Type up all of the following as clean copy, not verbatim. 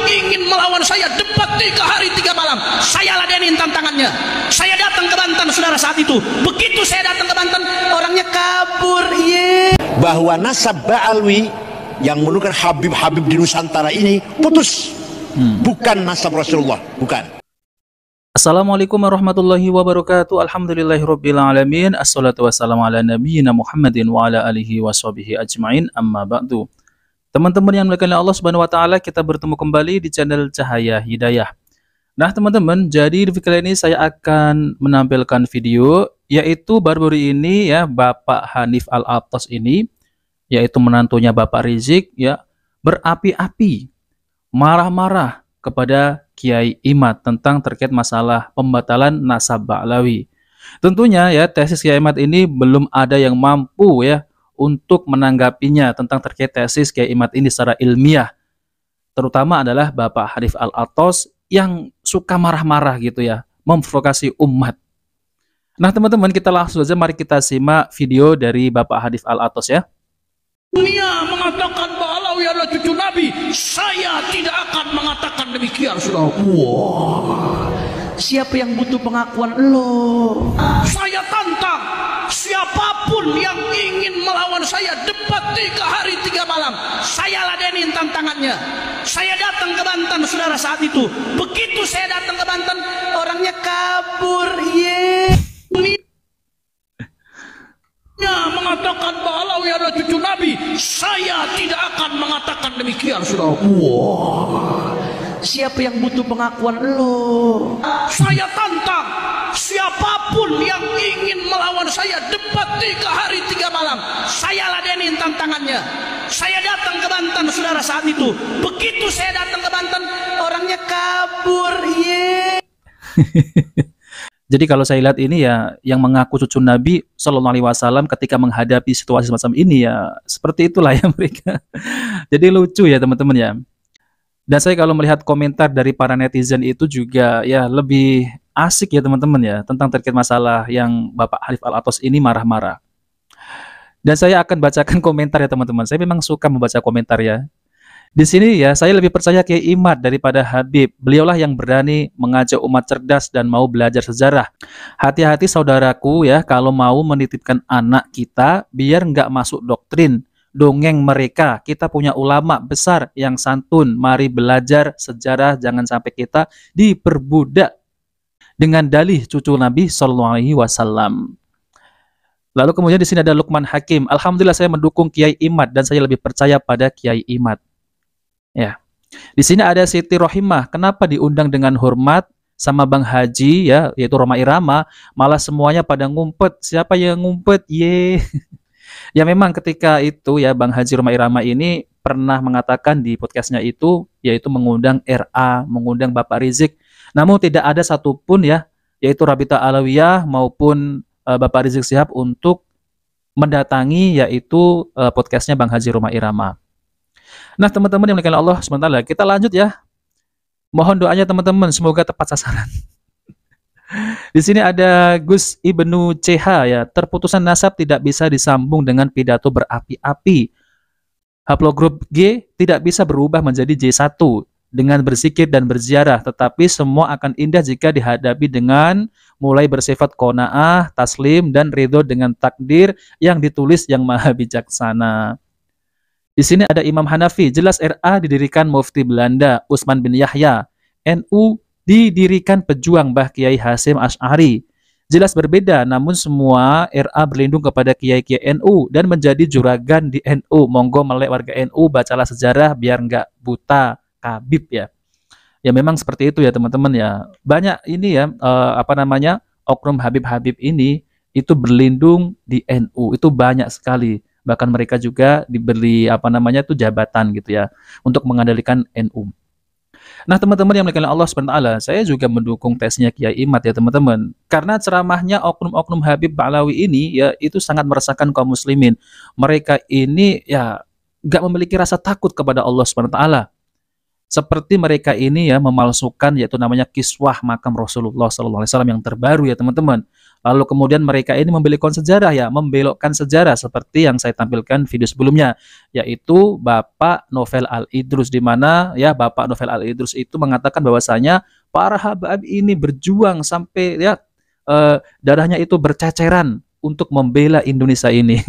ingin melawan saya debat 3 hari 3 malam, saya ladenin tantangannya. Saya datang ke Banten, saudara, saat itu. Begitu saya datang ke Banten, orangnya kabur. Bahwa nasab Ba'alwi yang menurunkan Habib-Habib di Nusantara ini putus. Bukan nasab Rasulullah, bukan. Assalamualaikum warahmatullahi wabarakatuh. Alhamdulillahirrabbilalamin. Assalatu wassalamu ala nabiyyina Muhammadin wa ala alihi wa sahbihi ajma'in, amma ba'du. Teman-teman yang dimuliakan Allah Subhanahu wa taala, kita bertemu kembali di channel Cahaya Hidayah. Nah, teman-teman, jadi di video kali ini saya akan menampilkan video, yaitu baru-baru ini ya, Bapak Hanif Al-Attas ini, yaitu menantunya Bapak Rizik ya, berapi-api, marah-marah kepada Kiai Imad tentang terkait masalah pembatalan nasab Ba'lawi. Tentunya ya, tesis Kiai Imad ini belum ada yang mampu ya untuk menanggapinya tentang terkait tesis Kiai Imad ini secara ilmiah. Terutama adalah Bapak Hanif Al-Attas yang suka marah-marah gitu ya, memprovokasi umat. Nah, teman-teman, kita langsung saja mari kita simak video dari Bapak Hanif Al-Attas ya. Dunia mengatakan Ba'lawi adalah cucu Nabi, saya tidak akan mengatakan demikian, saudara. Wah, siapa yang butuh pengakuan lo? Saya tantang siapapun yang ingin melawan saya debat 3 hari 3 malam, saya ladenin tantangannya. Saya datang ke Banten, saudara, saat itu. Begitu saya datang ke Banten, orangnya kabur. Mengatakan Ba'lawi adalah cucu Nabi, saya tidak akan mengatakan demikian, saudara. Wah, siapa yang butuh pengakuan lo? Saya tantang siapapun yang ingin melawan saya debat 3 hari 3 malam, saya ladenin tantangannya. Saya datang ke Banten, saudara, saat itu. Begitu saya datang ke Banten, orangnya kabur. Jadi kalau saya lihat ini ya, yang mengaku cucu Nabi Shallallahu Alaihi Wasallam ketika menghadapi situasi semacam ini ya, seperti itulah ya mereka. Jadi lucu ya teman-teman ya. Dan saya kalau melihat komentar dari para netizen itu juga ya lebih asik ya teman-teman ya, tentang terkait masalah yang Bapak Hanif Al-Attas ini marah-marah. Dan saya akan bacakan komentar ya teman-teman. Saya memang suka membaca komentar ya. Di sini ya, saya lebih percaya Kiai Imad daripada Habib. Beliaulah yang berani mengajak umat cerdas dan mau belajar sejarah. Hati-hati saudaraku ya, kalau mau menitipkan anak kita, biar nggak masuk doktrin dongeng mereka. Kita punya ulama besar yang santun. Mari belajar sejarah, jangan sampai kita diperbudak dengan dalih cucu Nabi Shallallahu Alaihi Wasallam. Lalu kemudian di sini ada Lukman Hakim. Alhamdulillah saya mendukung Kiai Imad dan saya lebih percaya pada Kiai Imad. Ya, di sini ada Siti Rohimah. Kenapa diundang dengan hormat sama Bang Haji ya, yaitu Rhoma Irama, malah semuanya pada ngumpet. Siapa yang ngumpet? Ya memang ketika itu ya, Bang Haji Rhoma Irama ini pernah mengatakan di podcastnya itu, yaitu mengundang RA, mengundang Bapak Rizik. Namun tidak ada satupun ya, yaitu Rabita Alawiyah maupun Bapak Rizik Shihab untuk mendatangi yaitu podcastnya Bang Haji Rhoma Irama. Nah, teman-teman yang dimuliakan Allah SWT, kita lanjut ya. Mohon doanya teman-teman, semoga tepat sasaran. Di sini ada Gus Ibnu CH ya, terputusan nasab tidak bisa disambung dengan pidato berapi-api. Haplogrup G tidak bisa berubah menjadi J1 dengan berzikir dan berziarah, tetapi semua akan indah jika dihadapi dengan mulai bersifat qanaah, taslim, dan ridho dengan takdir yang ditulis yang maha bijaksana. Di sini ada Imam Hanafi, jelas RA didirikan Mufti Belanda Utsman bin Yahya, NU didirikan pejuang Mbah Kiai Hasyim Asy'ari. Jelas berbeda, namun semua RA berlindung kepada Kiai-Kiai NU dan menjadi juragan di NU. Monggo melek warga NU, bacalah sejarah biar nggak buta kabib ya. Ya memang seperti itu ya teman-teman ya. Banyak ini ya, oknum Habib-Habib ini itu berlindung di NU, itu banyak sekali. Bahkan mereka juga diberi jabatan gitu ya untuk mengendalikan NU. Nah, teman-teman yang dimuliakan Allah SWT, saya juga mendukung tesnya Kiai Imad ya teman-teman. Karena ceramahnya oknum-oknum Habib Ba'lawi ini ya itu sangat meresahkan kaum muslimin. Mereka ini ya nggak memiliki rasa takut kepada Allah SWT. seperti mereka ini ya memalsukan yaitu namanya kiswah makam Rasulullah SAW yang terbaru ya teman-teman. Lalu kemudian mereka ini membelokkan sejarah seperti yang saya tampilkan video sebelumnya, yaitu Bapak Novel Al-Idrus, di mana ya Bapak Novel Al-Idrus itu mengatakan bahwasanya para Habib ini berjuang sampai ya darahnya itu berceceran untuk membela Indonesia ini.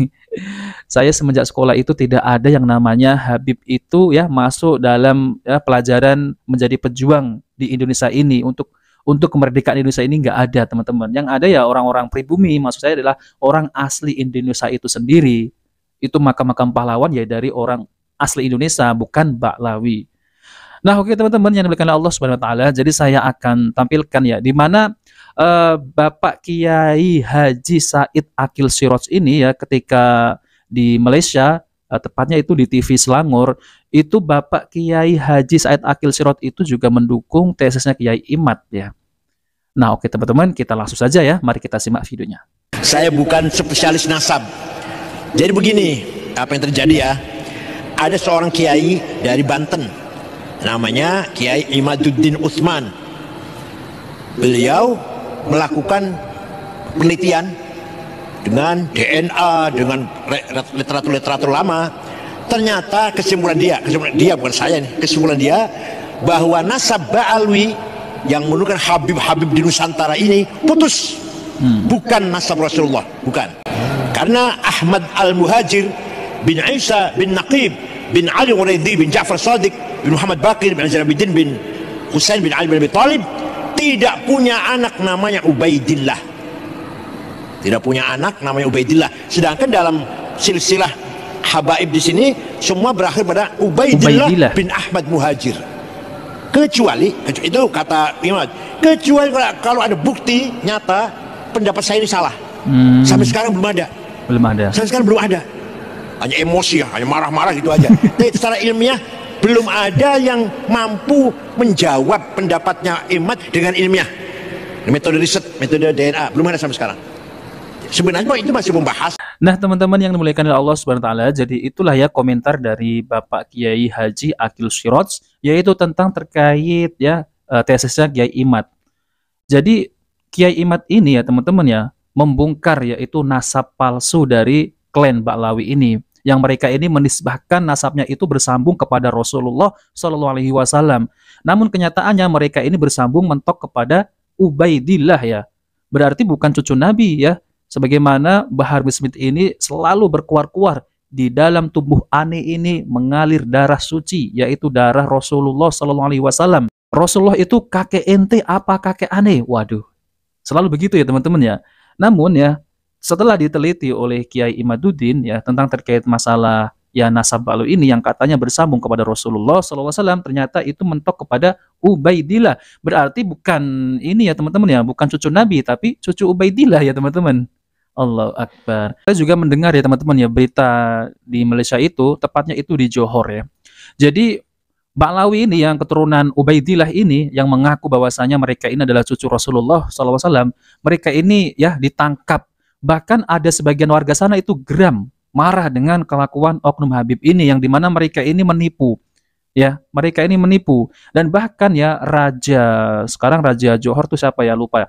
Saya semenjak sekolah itu tidak ada yang namanya Habib itu ya masuk dalam ya, pelajaran menjadi pejuang di Indonesia ini untuk kemerdekaan Indonesia ini nggak ada teman-teman. Yang ada ya orang-orang pribumi, maksud saya adalah orang asli Indonesia itu sendiri. Itu makam-makam pahlawan ya dari orang asli Indonesia, bukan Baklawi. Nah, oke teman-teman yang dimuliakan Allah Subhanahu wa taala, jadi saya akan tampilkan ya di mana Bapak Kiai Haji Said Akil Siraj ini ya ketika di Malaysia, tepatnya itu di TV Selangor, itu Bapak Kiai Haji Said Akil Siraj itu juga mendukung tesisnya Kiai Imad ya. Nah, oke teman-teman, kita langsung saja ya, mari kita simak videonya. Saya bukan spesialis nasab. Jadi begini, apa yang terjadi ya? Ada seorang kiai dari Banten, namanya Kiai Imaduddin Utsman. Beliau melakukan penelitian dengan DNA, dengan literatur-literatur lama. Ternyata kesimpulan dia bukan saya nih, kesimpulan dia bahwa nasab Ba'alwi yang menunjukkan Habib-Habib di Nusantara ini putus, bukan nasab Rasulullah, bukan. Karena Ahmad Al-Muhajir bin Isa bin Naqib bin Ali Ghuraidi bin Ja'far Sadiq bin Muhammad Baqir bin Zainuddin bin Husain bin Ali bin Abi Thalib tidak punya anak namanya Ubaidillah. Tidak punya anak namanya Ubaidillah. Sedangkan dalam silsilah habaib di sini semua berakhir pada Ubaidillah bin Ahmad Muhajir. Kecuali itu kata Imam, kecuali kalau ada bukti nyata pendapat saya ini salah. Sampai sekarang belum ada. Sampai sekarang belum ada. Hanya emosi, hanya marah-marah gitu aja. Tapi secara ilmiah belum ada yang mampu menjawab pendapatnya Imad dengan ilmiah. Metode riset, metode DNA belum ada sampai sekarang. Sebenarnya itu masih membahas. Nah, teman-teman yang dimuliakan oleh Allah Subhanahu wa taala, jadi itulah ya komentar dari Bapak Kiai Haji Akil Siraj yaitu tentang terkait ya tesisnya Kiai Imad. Jadi Kiai Imad ini ya teman-teman ya membongkar yaitu nasab palsu dari klan Baklawi ini, yang mereka ini menisbahkan nasabnya itu bersambung kepada Rasulullah Shallallahu Alaihi Wasallam. Namun kenyataannya mereka ini bersambung mentok kepada Ubaidillah ya. Berarti bukan cucu Nabi ya. Sebagaimana Bahar bin Smith ini selalu berkuar-kuar di dalam tubuh Ani ini mengalir darah suci, yaitu darah Rasulullah Shallallahu Alaihi Wasallam. Rasulullah itu kakek ente apa kakek Ani? Waduh, selalu begitu ya teman-teman ya. Namun ya setelah diteliti oleh Kiai Imaduddin ya tentang terkait masalah ya nasab Ba'alwi ini yang katanya bersambung kepada Rasulullah SAW, ternyata itu mentok kepada Ubaidillah. Berarti bukan ini ya teman-teman ya, bukan cucu Nabi tapi cucu Ubaidillah ya teman-teman. Allahu Akbar. Saya juga mendengar ya teman-teman ya berita di Malaysia itu, tepatnya itu di Johor ya. Jadi Ba'alawi ini yang keturunan Ubaidillah ini yang mengaku bahwasanya mereka ini adalah cucu Rasulullah SAW, mereka ini ya ditangkap. Bahkan ada sebagian warga sana itu geram, marah dengan kelakuan oknum Habib ini yang dimana mereka ini menipu. Ya, mereka ini menipu. Dan bahkan ya sekarang Raja Johor tuh siapa ya, lupa ya.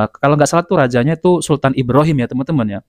Kalau nggak salah tuh rajanya itu Sultan Ibrahim ya teman-teman ya.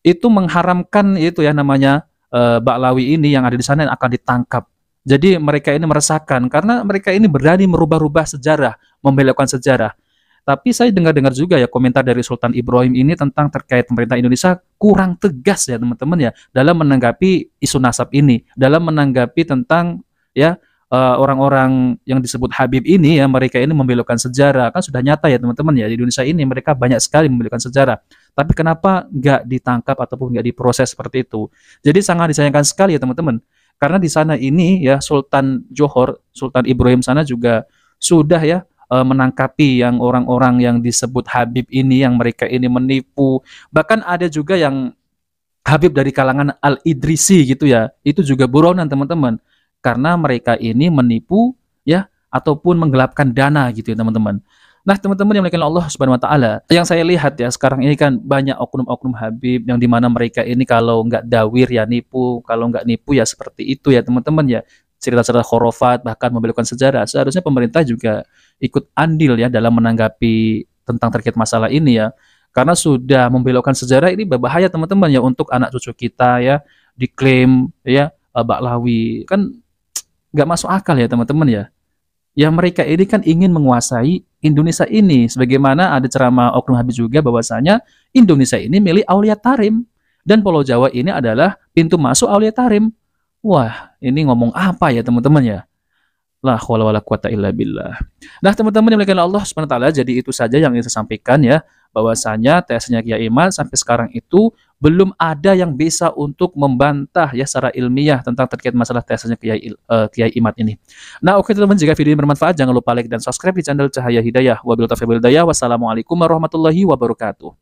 Itu mengharamkan itu ya namanya Ba'alawi ini yang ada di sana yang akan ditangkap. Jadi mereka ini meresahkan karena mereka ini berani merubah-rubah sejarah, membelokkan sejarah. Tapi saya dengar-dengar juga ya komentar dari Sultan Ibrahim ini tentang terkait pemerintah Indonesia kurang tegas ya teman-teman ya dalam menanggapi isu nasab ini, dalam menanggapi tentang ya orang-orang yang disebut Habib ini ya mereka ini membelokkan sejarah. Kan sudah nyata ya teman-teman ya di Indonesia ini mereka banyak sekali membelokkan sejarah. Tapi kenapa nggak ditangkap ataupun nggak diproses seperti itu? Jadi sangat disayangkan sekali ya teman-teman. Karena di sana ini ya Sultan Johor, Sultan Ibrahim sana juga sudah ya menangkapi yang orang-orang yang disebut Habib ini yang mereka ini menipu. Bahkan ada juga yang Habib dari kalangan Al-Idrisi gitu ya. Itu juga buronan teman-teman. Karena mereka ini menipu ya ataupun menggelapkan dana gitu ya teman-teman. Nah teman-teman yang dimuliakan Allah Subhanahu wa taala, yang saya lihat ya sekarang ini kan banyak oknum-oknum Habib yang dimana mereka ini kalau nggak dawir ya nipu, kalau nggak nipu ya seperti itu ya teman-teman ya. cerita-cerita khurafat, bahkan membelokkan sejarah. Seharusnya pemerintah juga ikut andil ya dalam menanggapi tentang terkait masalah ini ya. Karena sudah membelokkan sejarah ini berbahaya teman-teman ya untuk anak cucu kita ya, diklaim ya Baklawi. Kan nggak masuk akal ya teman-teman ya. Ya mereka ini kan ingin menguasai Indonesia ini. Sebagaimana ada ceramah Oknum Habib juga bahwasanya Indonesia ini milik Aulia Tarim. Dan Pulau Jawa ini adalah pintu masuk Aulia Tarim. Wah, ini ngomong apa ya teman-teman ya? La haula wala quwata illa billah. Nah, teman-teman yang dimuliakan Allah Subhanahu wa taala, jadi itu saja yang ingin saya sampaikan ya, bahwasanya tesnya Kiai Iman sampai sekarang itu belum ada yang bisa untuk membantah ya secara ilmiah tentang terkait masalah tesnya Kiai Iman ini. Nah, oke teman-teman, jika video ini bermanfaat jangan lupa like dan subscribe di channel Cahaya Hidayah. Wabillahi taufiq wal hidayah. Wassalamualaikum warahmatullahi wabarakatuh.